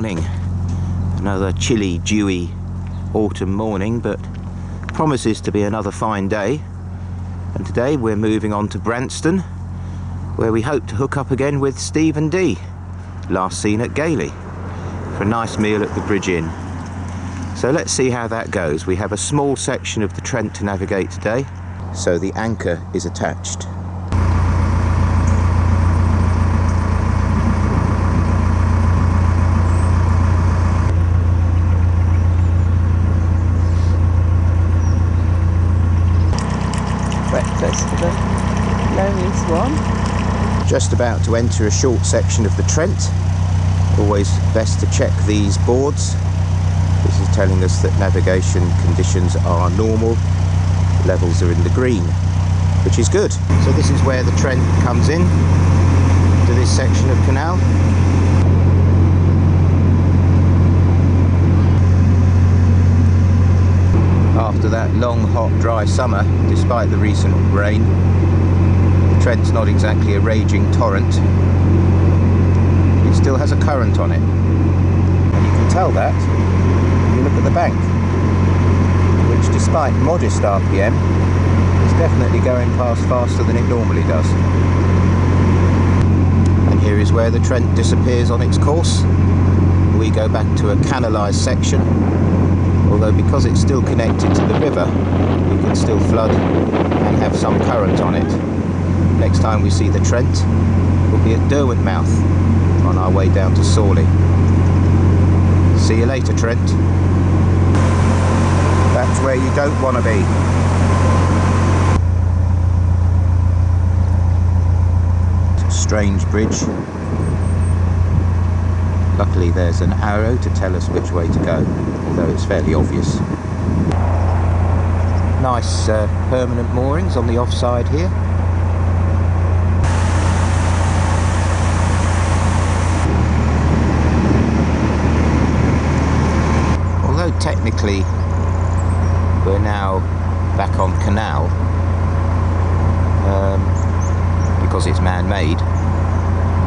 morning. Another chilly, dewy autumn morning, but promises to be another fine day. And today we're moving on to Branston, where we hope to hook up again with Steve and Dee, last seen at Gailey, for a nice meal at the Bridge Inn. So let's see how that goes. We have a small section of the Trent to navigate today, so the anchor is attached. Breakfast for the lonely swan. Just about to enter a short section of the Trent. Always best to check these boards. This is telling us that navigation conditions are normal. Levels are in the green, which is good. So this is where the Trent comes in to this section of canal. After that long, hot, dry summer, despite the recent rain, the Trent's not exactly a raging torrent. It still has a current on it. And you can tell that when you look at the bank, which despite modest RPM, is definitely going past faster than it normally does. And here is where the Trent disappears on its course. We go back to a canalised section. Although because it's still connected to the river, we can still flood and have some current on it. Next time we see the Trent, we'll be at Derwentmouth on our way down to Sawley. See you later, Trent. That's where you don't want to be. Strange bridge. Luckily there's an arrow to tell us which way to go, although it's fairly obvious. Nice permanent moorings on the offside here. Although technically we're now back on canal, because it's man-made,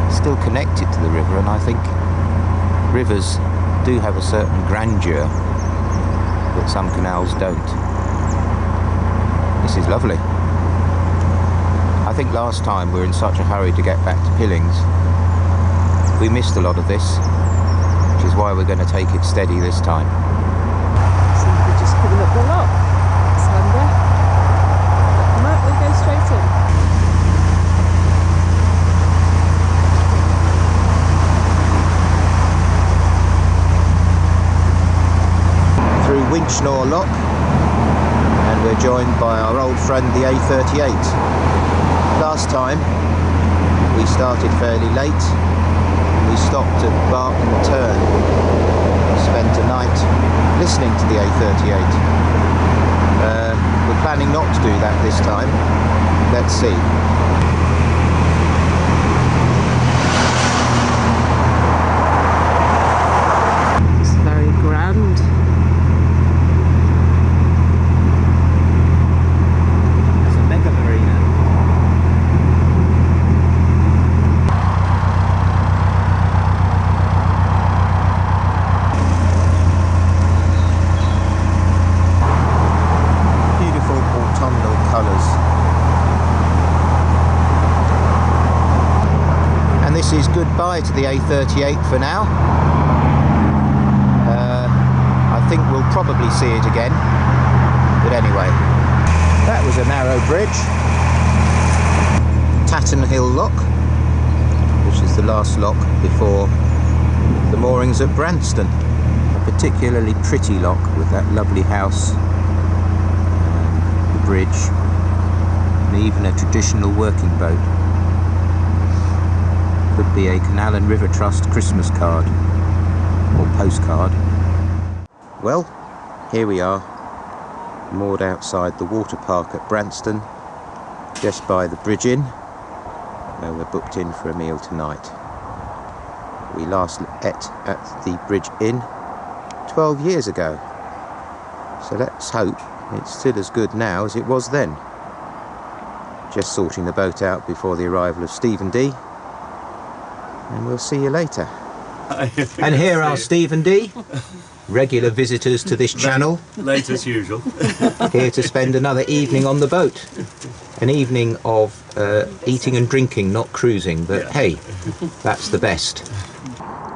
it's still connected to the river, and I think rivers do have a certain grandeur that some canals don't. This is lovely. I think last time we were in such a hurry to get back to Pillings, we missed a lot of this, which is why we're going to take it steady this time. So we're just coming up the lock. It's handy. Come out, we'll go straight in. Winchnaw Lock, and we're joined by our old friend the A38. Last time we started fairly late. We stopped at Barton Turn and spent a night listening to the A38. We're planning not to do that this time. Let's see. It's very grand. This is goodbye to the A38 for now. I think we'll probably see it again, but anyway, that was a narrow bridge. Tatton Hill Lock, which is the last lock before the moorings at Branston. A particularly pretty lock with that lovely house, the bridge, and even a traditional working boat. Could be a Canal and River Trust Christmas card or postcard. Well, here we are, moored outside the water park at Branston, just by the Bridge Inn, where we're booked in for a meal tonight. We last ate at the Bridge Inn 12 years ago, so let's hope it's still as good now as it was then. Just sorting the boat out before the arrival of Steve and Dee, and we'll see you later. And here are Steve and Dee, regular visitors to this channel. Late as usual. Here to spend another evening on the boat. An evening of eating and drinking, not cruising, but hey, that's the best.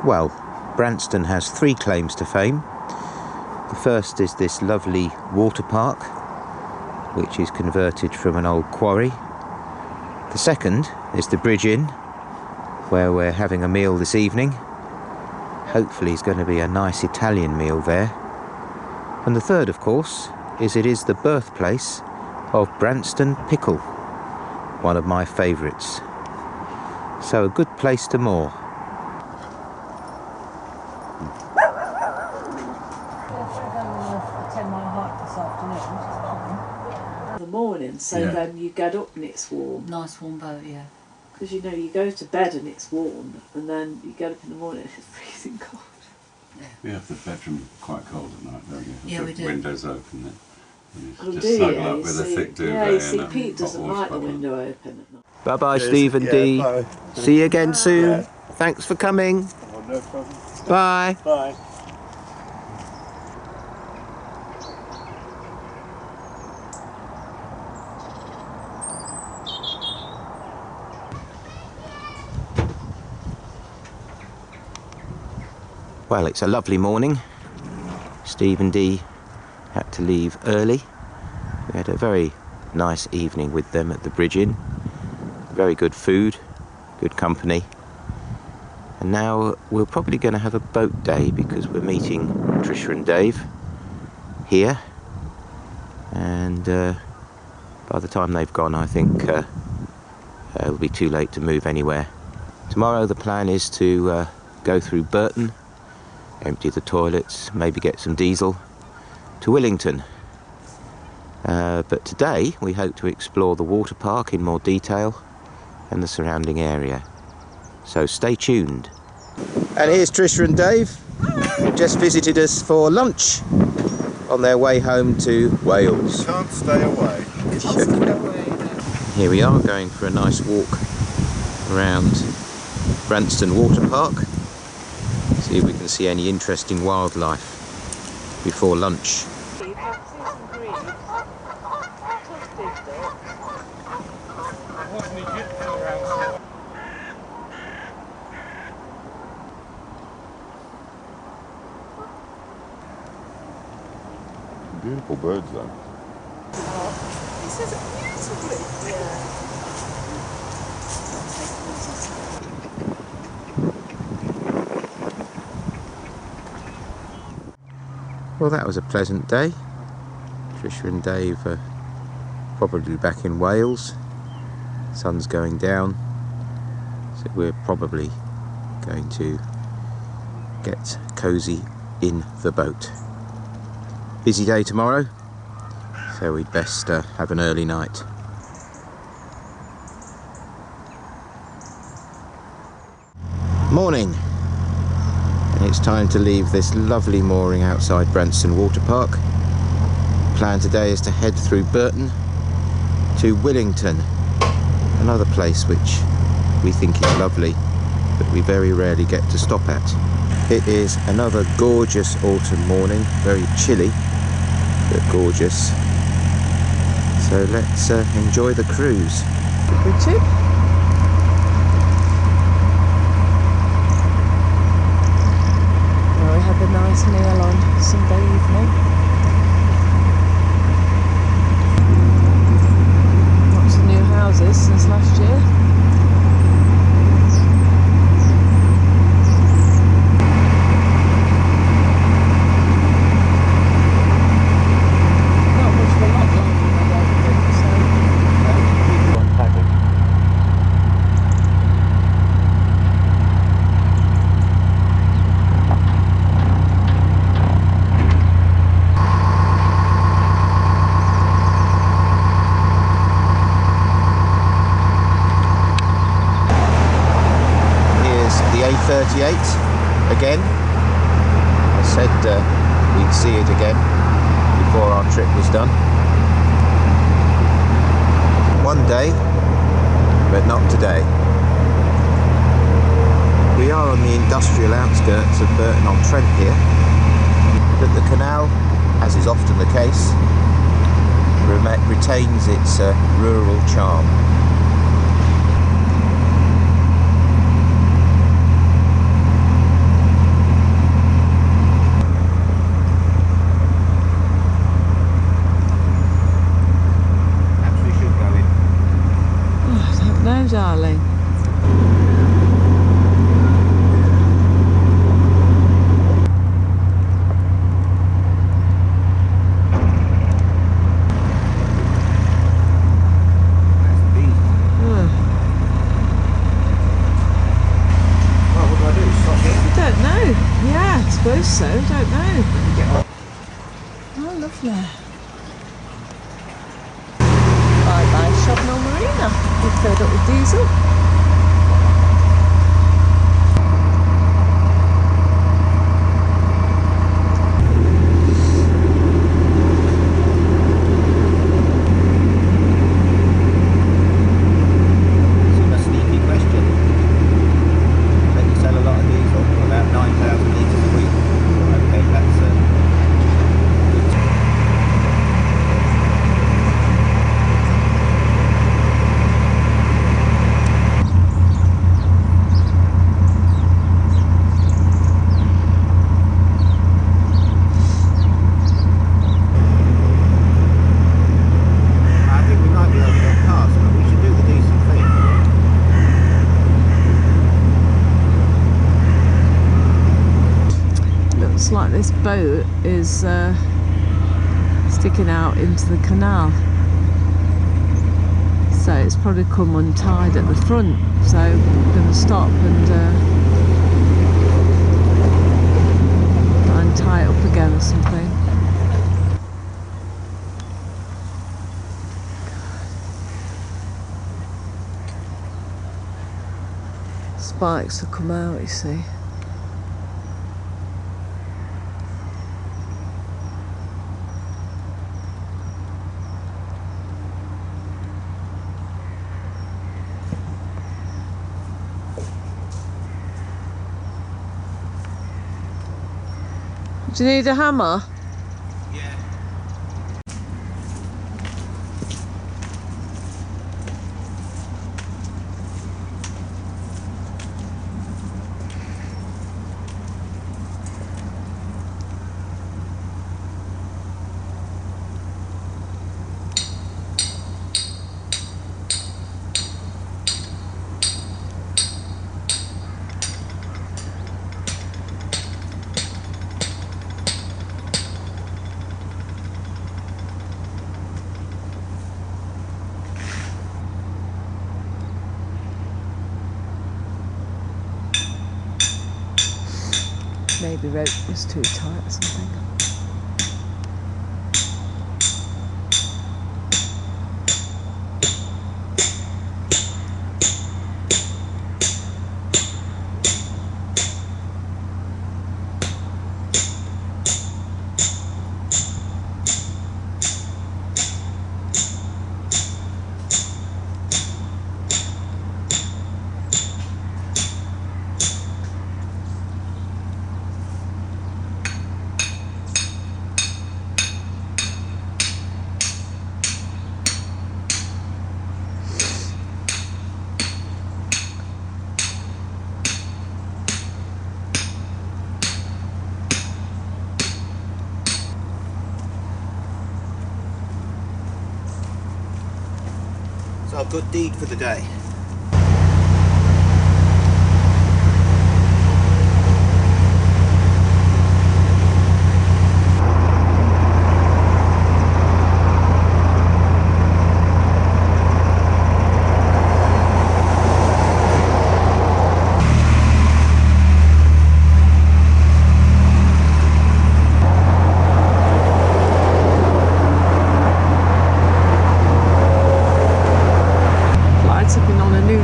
Well, Branston has 3 claims to fame. The first is this lovely water park, which is converted from an old quarry. The second is the Bridge Inn, where we're having a meal this evening. Hopefully it's going to be a nice Italian meal there. And the third, of course, is it is the birthplace of Branston pickle, one of my favourites. So a good place to moor. The morning, so then you get up and it's warm. Nice warm boat, yeah. Because you know, you go to bed and it's warm, and then you get up in the morning and it's freezing cold. We have the bedroom quite cold at night, don't you? Yeah, we do. Windows open then. Oh, Just do snuggle you? up with a thick duvet. Yeah, you see, and a Pete hot doesn't water like the bottle. window open at night. Bye-bye, Steve and Dee. Bye. See you again soon. Yeah. Thanks for coming. Oh, no problem. Bye. Bye. Well, it's a lovely morning. Steve and Dee had to leave early. We had a very nice evening with them at the Bridge Inn. Very good food, good company. And now we're probably going to have a boat day because we're meeting Trisha and Dave here. And by the time they've gone, I think it'll be too late to move anywhere. Tomorrow the plan is to go through Burton, empty the toilets, maybe get some diesel, to Willington. But today we hope to explore the water park in more detail and the surrounding area. So stay tuned. And here's Trisha and Dave, who just visited us for lunch on their way home to Wales. Can't stay away. Here we are going for a nice walk around Branston Water Park. See if we can see any interesting wildlife before lunch. Beautiful birds though. This is beautifully. Yeah. Well, that was a pleasant day. Trisha and Dave are probably back in Wales. Sun's going down, so we're probably going to get cosy in the boat. Busy day tomorrow, so we'd best have an early night. Morning, and it's time to leave this lovely mooring outside Branston Water Park. Plan today is to head through Burton to Willington, another place which we think is lovely, but we very rarely get to stop at. It is another gorgeous autumn morning, very chilly, but gorgeous. So let's enjoy the cruise. Richard? Well, we had a nice meal on Sunday evening. Lots of new houses since last year. Again. I said we'd see it again before our trip was done. One day, but not today. We are on on the industrial outskirts of Burton-on-Trent here, but the canal, as is often the case, retains its rural charm. Perhaps we should go in. Oh, I don't know, darling. I suppose so, don't know. Oh, lovely. Bye bye, Shobnall Marina. We've filled up with diesel. Like this boat is sticking out into the canal, so it's probably come untied at the front, so we're going to stop and try and tie it up again or something. Spikes have come out, you see. Do you need a hammer? Yeah. Maybe rope was too tight or something. So a good deed for the day.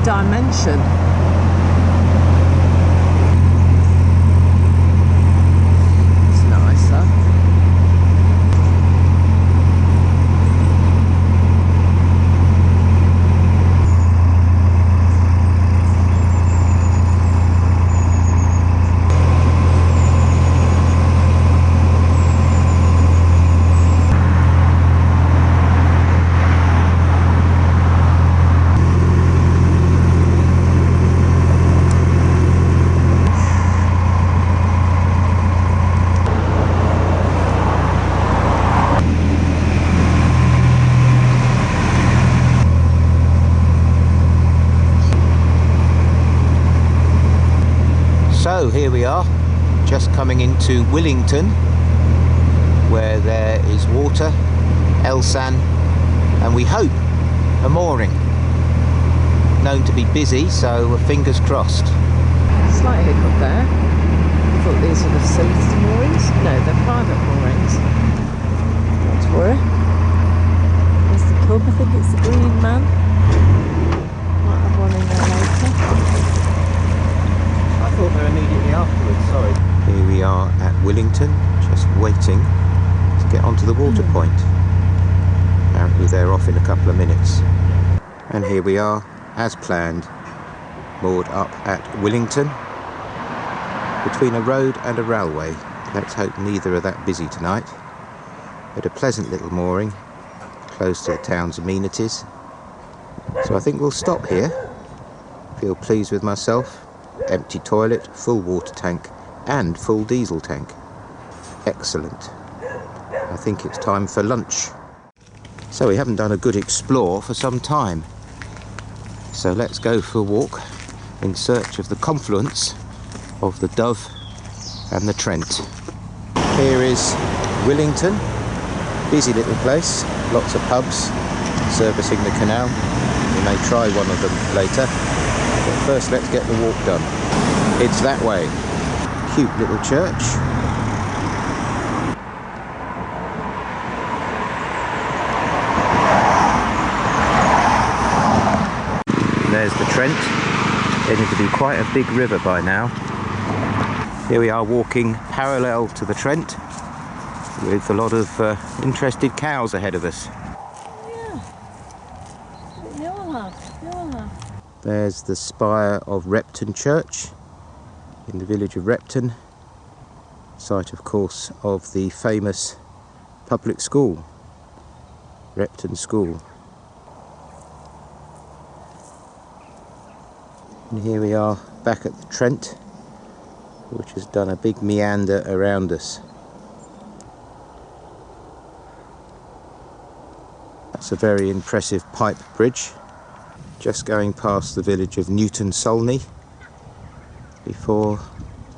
Dimension. It's nicer. So here we are, just coming into Willington, where there is water, Elsan, and we hope a mooring. Known to be busy, so fingers crossed. Slight hiccup there. I thought these were the facility moorings. No, they're private moorings. Not to worry. There's the pub, I think it's the Green Man. Might have one in there later. I thought they were immediately afterwards, sorry. Here we are at Willington, just waiting to get onto the water point. Apparently they're off in a couple of minutes. And here we are, as planned, moored up at Willington, between a road and a railway. Let's hope neither are that busy tonight. But a pleasant little mooring, close to the town's amenities. So I think we'll stop here. Feel pleased with myself. Empty toilet, full water tank, and full diesel tank. Excellent. I think it's time for lunch. So we haven't done a good explore for some time. So let's go for a walk in search of the confluence of the Dove and the Trent. Here is Willington. Busy little place, lots of pubs servicing the canal. We may try one of them later. But first let's get the walk done. It's that way. Cute little church. There's the Trent. Getting to be quite a big river by now. Here we are walking parallel to the Trent with a lot of interested cows ahead of us. Yeah. They all have. There's the spire of Repton Church in the village of Repton, site of course of the famous public school, Repton School. And here we are back at the Trent, which has done a big meander around us. That's a very impressive pipe bridge, just going past the village of Newton Solney before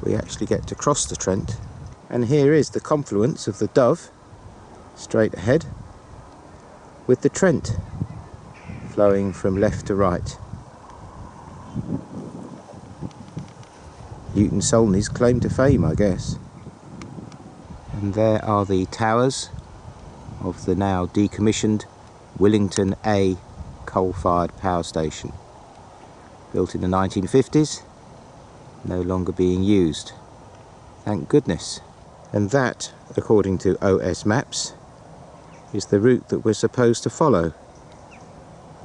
we actually get to cross the Trent. And here is the confluence of the Dove, straight ahead, with the Trent flowing from left to right. Newton Solney's claim to fame, I guess. And there are the towers of the now decommissioned Willington A coal-fired power station. Built in the 1950s, no longer being used. Thank goodness. And that, according to OS Maps, is the route that we're supposed to follow.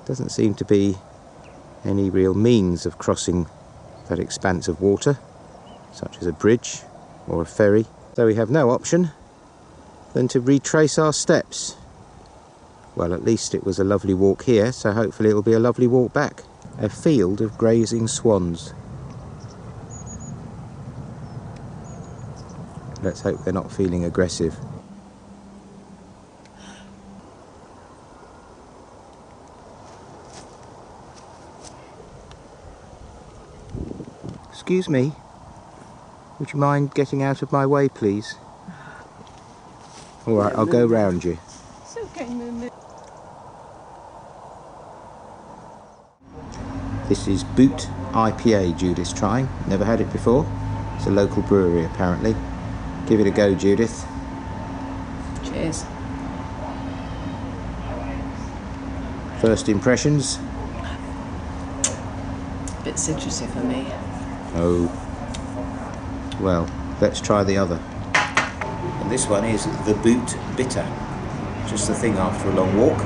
Doesn't seem to be any real means of crossing that expanse of water, such as a bridge or a ferry. So we have no option than to retrace our steps. Well, at least it was a lovely walk here, so hopefully it'll be a lovely walk back. A field of grazing swans. Let's hope they're not feeling aggressive. Excuse me, would you mind getting out of my way, please? All right, I'll go round you. It's okay, Mum. This is Boot IPA Judith's trying. Never had it before. It's a local brewery apparently. Give it a go, Judith. Cheers. First impressions? Bit citrusy for me. Oh. Well, let's try the other. And this one is the Boot Bitter. Just the thing after a long walk.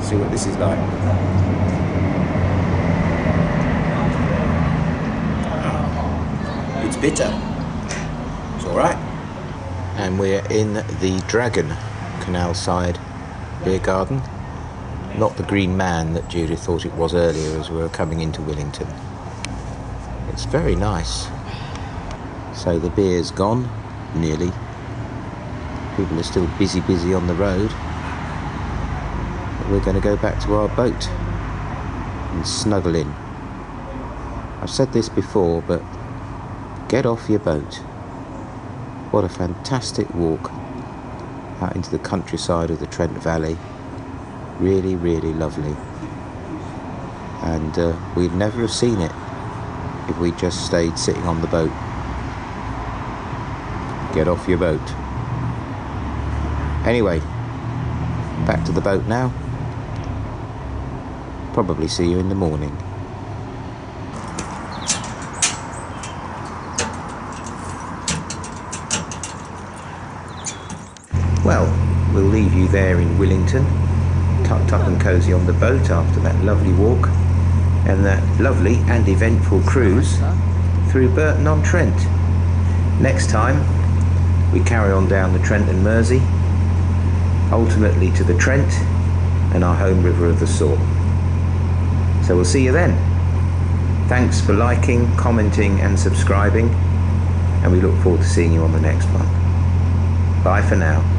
See what this is like. It's bitter. It's alright. And we're in the Dragon canal side beer garden. Not the Green Man that Judith thought it was earlier as we were coming into Willington. It's very nice. So the beer's gone, nearly. People are still busy on the road. But we're going to go back to our boat and snuggle in. I've said this before, but get off your boat. What a fantastic walk out into the countryside of the Trent Valley. Really, really lovely. And we'd never have seen it if we just stayed sitting on the boat. Get off your boat. Anyway, back to the boat now. Probably see you in the morning. Well, we'll leave you there in Willington, tucked up and cosy on the boat after that lovely walk and that lovely and eventful cruise through Burton-on-Trent. Next time, we carry on down the Trent and Mersey, ultimately to the Trent and our home river of the Soar. So we'll see you then. Thanks for liking, commenting and subscribing, and we look forward to seeing you on the next one. Bye for now.